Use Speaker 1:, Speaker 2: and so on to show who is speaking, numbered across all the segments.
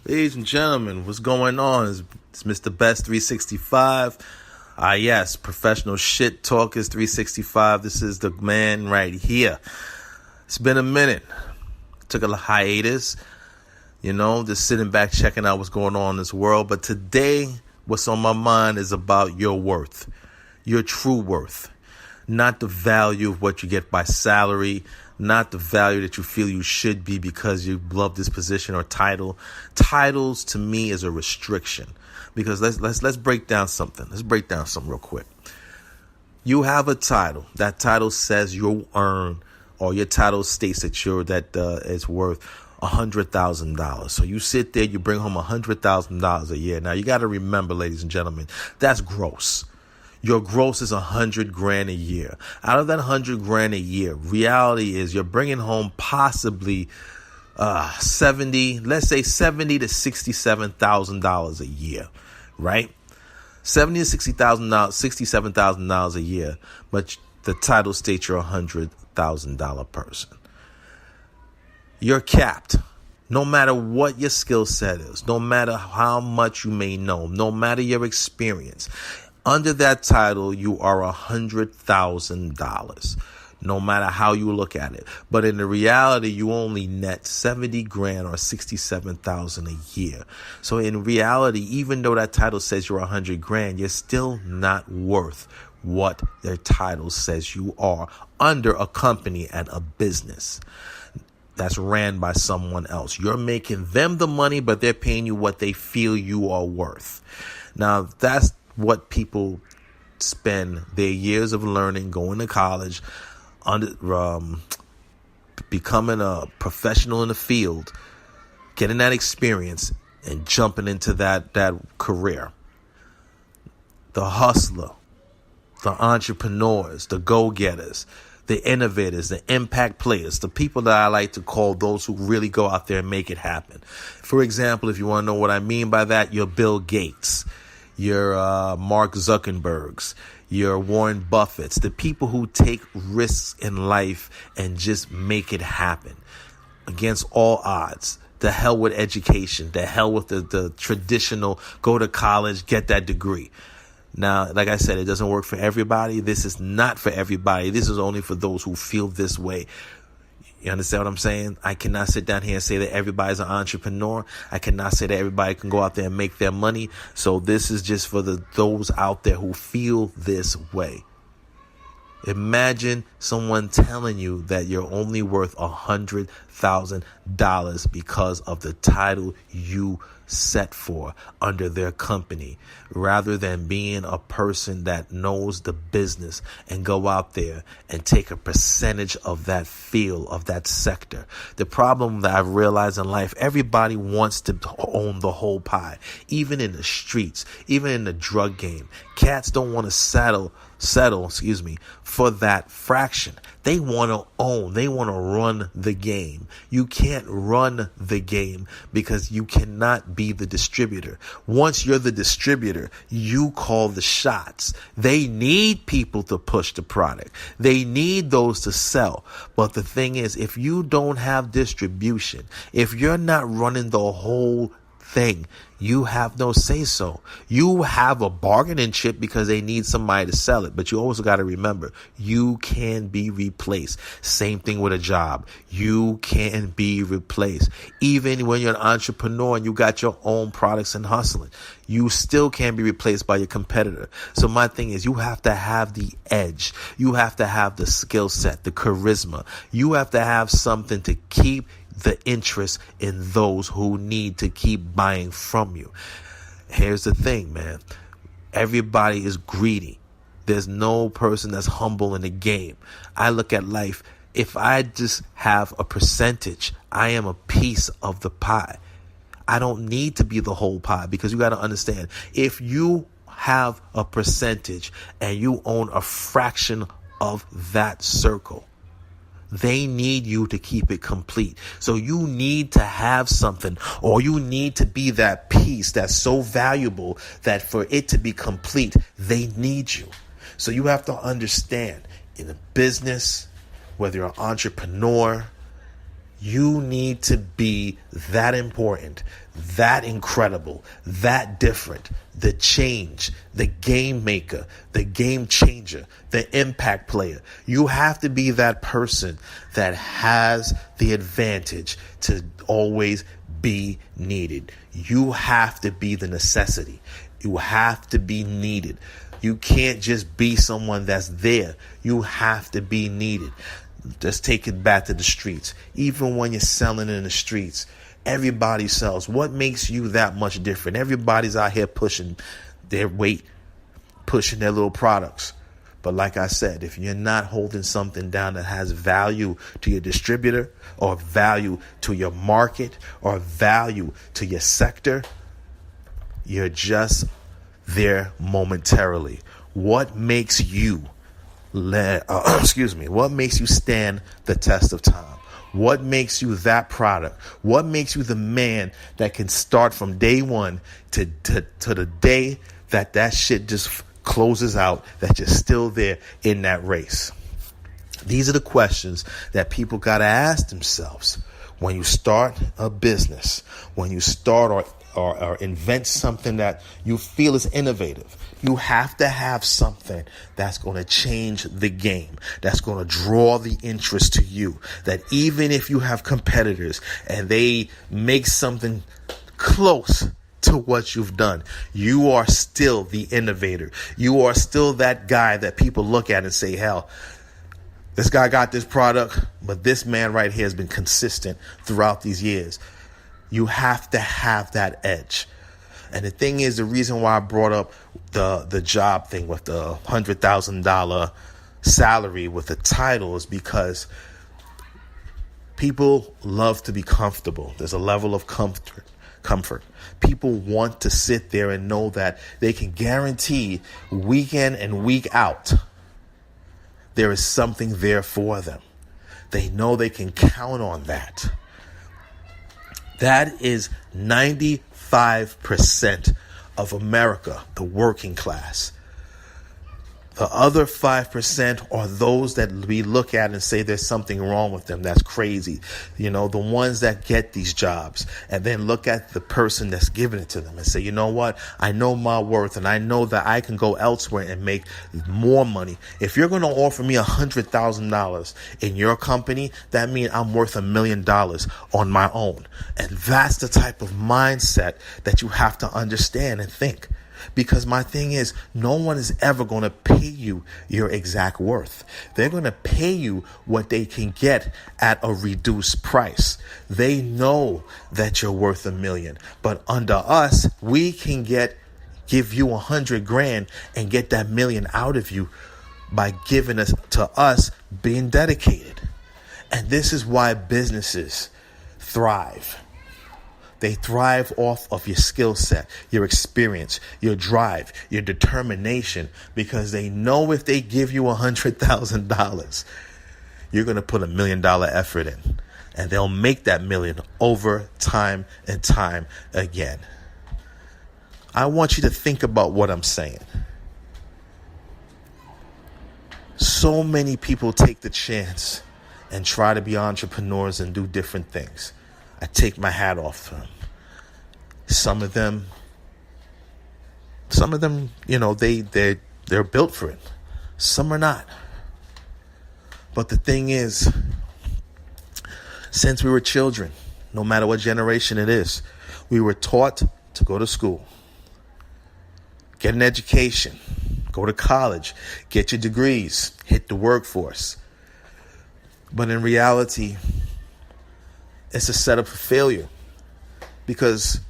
Speaker 1: Ladies and gentlemen, what's going on? It's Mr. Best 365. Yes, professional shit talkers 365. This is the man right here. It's been a minute. Took a hiatus, just sitting back, checking out what's going on in this world. But today, what's on my mind is about your worth, your true worth. Not the value of what you get by salary, not the value that you feel you should be because you love this position or title. Titles to me is a restriction, because let's break down something. Let's break down something real quick. You have a title. That title says you'll earn, or your title states that it's worth $100,000. So you sit there, you bring home $100,000 a year. Now you got to remember, ladies and gentlemen, that's gross. Your gross is $100,000 a year. Out of that $100,000 a year, reality is you're bringing home possibly let's say $70,000 to $67,000 a year, right? $70,000 to $67,000 a year, but the title states you're a $100,000 person. You're capped. No matter what your skill set is, no matter how much you may know, no matter your experience. Under that title, you are $100,000, no matter how you look at it. But in the reality, you only net $70,000 or $67,000 a year. So in reality, even though that title says you're $100,000, you're still not worth what their title says you are under a company and a business that's ran by someone else. You're making them the money, but they're paying you what they feel you are worth. Now, that's what people spend their years of learning, going to college, becoming a professional in the field, getting that experience, and jumping into that career. The hustler, the entrepreneurs, the go-getters, the innovators, the impact players, the people that I like to call those who really go out there and make it happen. For example, if you want to know what I mean by that, you're Bill Gates. Your Mark Zuckerbergs, your Warren Buffetts, the people who take risks in life and just make it happen against all odds. The hell with education, the hell with the traditional go to college, get that degree. Now, like I said, it doesn't work for everybody. This is not for everybody. This is only for those who feel this way. You understand what I'm saying? I cannot sit down here and say that everybody's an entrepreneur. I cannot say that everybody can go out there and make their money. So this is just for those out there who feel this way. Imagine someone telling you that you're only worth $100,000 because of the title you set for under their company, rather than being a person that knows the business and go out there and take a percentage of that field, of that sector. The problem that I've realized in life, everybody wants to own the whole pie, even in the streets, even in the drug game. Cats don't want to settle for that fraction. They want to own. They want to run the game. You can't run the game because you cannot be the distributor. Once you're the distributor, you call the shots. They need people to push the product. They need those to sell. But the thing is, if you don't have distribution, if you're not running the whole thing, you have no say so. You have a bargaining chip because they need somebody to sell it. But you also got to remember, you can be replaced. Same thing with a job. You can be replaced. Even when you're an entrepreneur and you got your own products and hustling, you still can be replaced by your competitor. So my thing is, you have to have the edge. You have to have the skill set, the charisma. You have to have something to keep the interest in those who need to keep buying from you. Here's the thing, man. Everybody is greedy. There's no person that's humble in the game. I look at life. If I just have a percentage, I am a piece of the pie. I don't need to be the whole pie, because you got to understand, if you have a percentage and you own a fraction of that circle, they need you to keep it complete. So you need to have something, or you need to be that piece that's so valuable that for it to be complete, they need you. So you have to understand, in a business, whether you're an entrepreneur, You need to be that important, that incredible, that different, the change, the game maker, the game changer, the impact player. You have to be that person that has the advantage to always be needed. You have to be the necessity. You have to be needed. You can't just be someone that's there. You have to be needed. Just take it back to the streets. Even when you're selling in the streets, everybody sells. What makes you that much different? Everybody's out here pushing their weight, pushing their little products. But like I said, if you're not holding something down that has value to your distributor or value to your market or value to your sector, you're just there momentarily. What makes you what makes you stand the test of time? What makes you that product? What makes you the man that can start from day one to the day that shit just closes out, that you're still there in that race? These are the questions that people got to ask themselves when you start a business, when you start or invent something that you feel is innovative. You have to have something that's going to change the game, that's going to draw the interest to you, that even if you have competitors and they make something close to what you've done, you are still the innovator. You are still that guy that people look at and say, hell, this guy got this product, but this man right here has been consistent throughout these years. You have to have that edge. And the thing is, the reason why I brought up the job thing with the $100,000 salary with the title is because people love to be comfortable. There's a level of comfort. People want to sit there and know that they can guarantee week in and week out there is something there for them. They know they can count on that. That is 95% of America, the working class. The other 5% are those that we look at and say there's something wrong with them. That's crazy. You know, the ones that get these jobs and then look at the person that's giving it to them and say, you know what? I know my worth and I know that I can go elsewhere and make more money. If you're going to offer me $100,000 in your company, that means I'm worth $1 million on my own. And that's the type of mindset that you have to understand and think. Because my thing is, no one is ever going to pay you your exact worth. They're going to pay you what they can get at a reduced price. They know that you're worth $1 million. But under us, we can give you $100,000 and get that $1 million out of you by giving us to us being dedicated. And this is why businesses thrive. They thrive off of your skill set, your experience, your drive, your determination, because they know if they give you $100,000, you're going to put $1 million effort in, and they'll make that $1 million over time and time again. I want you to think about what I'm saying. So many people take the chance and try to be entrepreneurs and do different things. I take my hat off to them. Some of them, you know, they're built for it. Some are not. But the thing is, since we were children, no matter what generation it is, we were taught to go to school, get an education, go to college, get your degrees, hit the workforce. But in reality, it's a setup for failure, because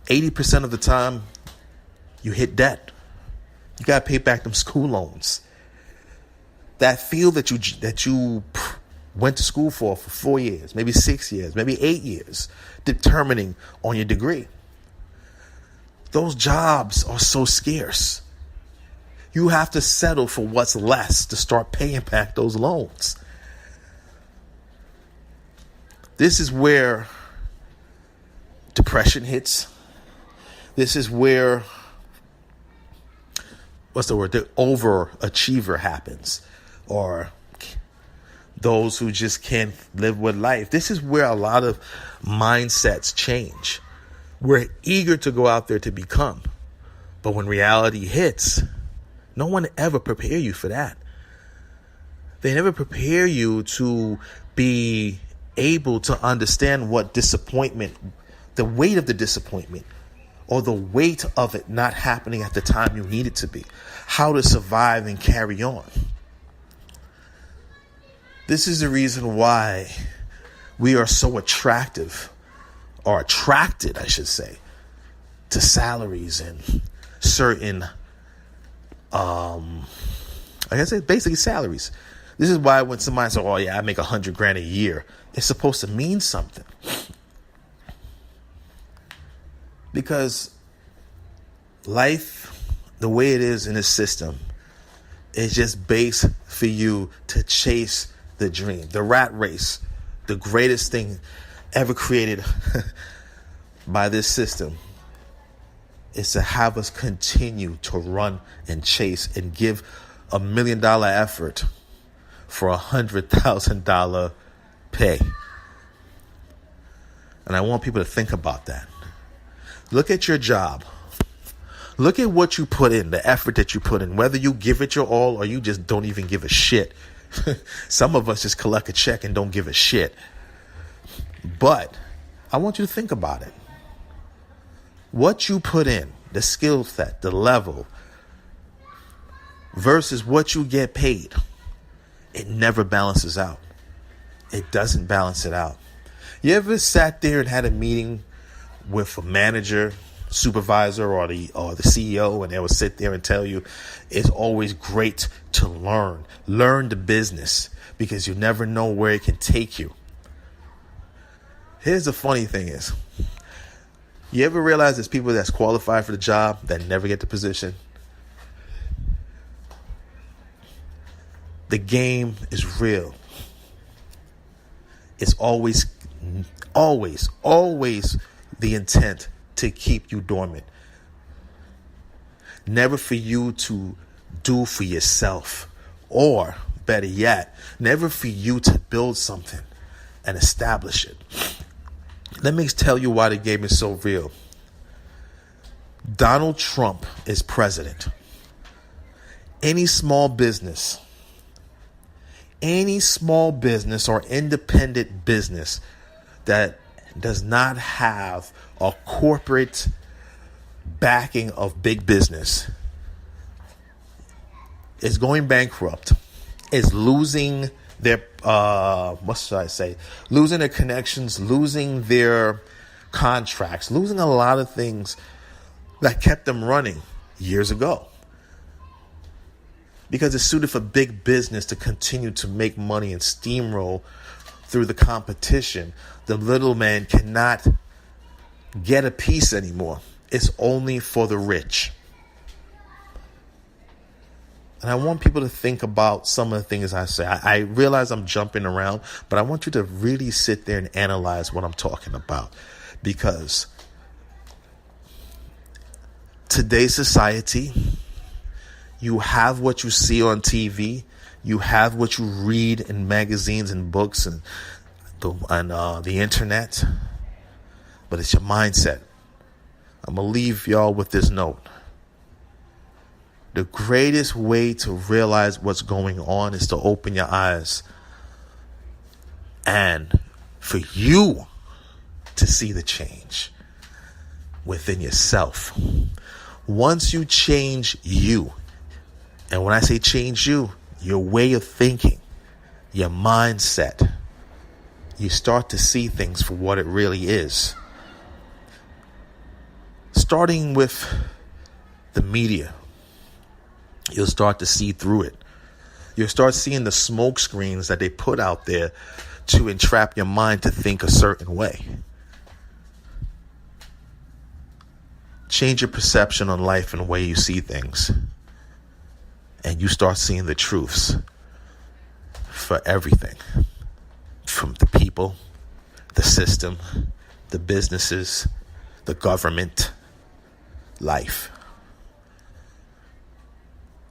Speaker 1: 80% of the time you hit debt. You got to pay back them school loans. That field that you went to school for 4 years, maybe 6 years, maybe 8 years, determining on your degree. Those jobs are so scarce. You have to settle for what's less to start paying back those loans. This is where depression hits. This is where, the overachiever happens. Or those who just can't live with life. This is where a lot of mindsets change. We're eager to go out there to become, but when reality hits, no one ever prepare you for that. They never prepare you to be able to understand what disappointment, the weight of the disappointment, or the weight of it not happening at the time you need it to be, how to survive and carry on. This is the reason why we are so attracted, I should say, to salaries and certain, basically salaries. This is why when somebody says, "Oh yeah, I make $100,000 a year," it's supposed to mean something. Because life, the way it is in this system, is just based for you to chase the dream. The rat race, the greatest thing ever created by this system, is to have us continue to run and chase and give $1 million effort for $100,000 pay. And I want people to think about that. Look at your job. Look at what you put in, the effort that you put in, whether you give it your all or you just don't even give a shit. Some of us just collect a check and don't give a shit. But I want you to think about it. What you put in, the skill set, the level, versus what you get paid, it never balances out. It doesn't balance it out. You ever sat there and had a meeting with a manager, supervisor, or the CEO, and they would sit there and tell you it's always great to learn the business because you never know where it can take you? Here's the funny thing is, you ever realize there's people that's qualified for the job that never get the position? The game is real. It's always the intent to keep you dormant. Never for you to do for yourself, or better yet, never for you to build something and establish it. Let me tell you why the game is so real. Donald Trump is president. Any small business or independent business that does not have a corporate backing of big business is going bankrupt, is losing their, losing their connections, losing their contracts, losing a lot of things that kept them running years ago. Because it's suited for big business to continue to make money and steamroll through the competition. The little man cannot get a piece anymore. It's only for the rich. And I want people to think about some of the things I say. I realize I'm jumping around, but I want you to really sit there and analyze what I'm talking about. Because today's society, you have what you see on TV. You have what you read in magazines and books and the internet. But it's your mindset. I'm going to leave y'all with this note. The greatest way to realize what's going on is to open your eyes and for you to see the change within yourself. Once you change you, and when I say change you, your way of thinking, your mindset, you start to see things for what it really is. Starting with the media, you'll start to see through it. You'll start seeing the smoke screens that they put out there to entrap your mind to think a certain way. Change your perception on life and the way you see things. And you start seeing the truths for everything. From the people, the system, the businesses, the government, life.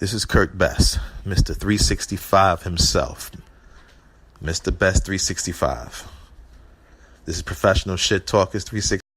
Speaker 1: This is Kurt Best, Mr. 365 himself. Mr. Best 365. This is Professional Shit Talkers 365.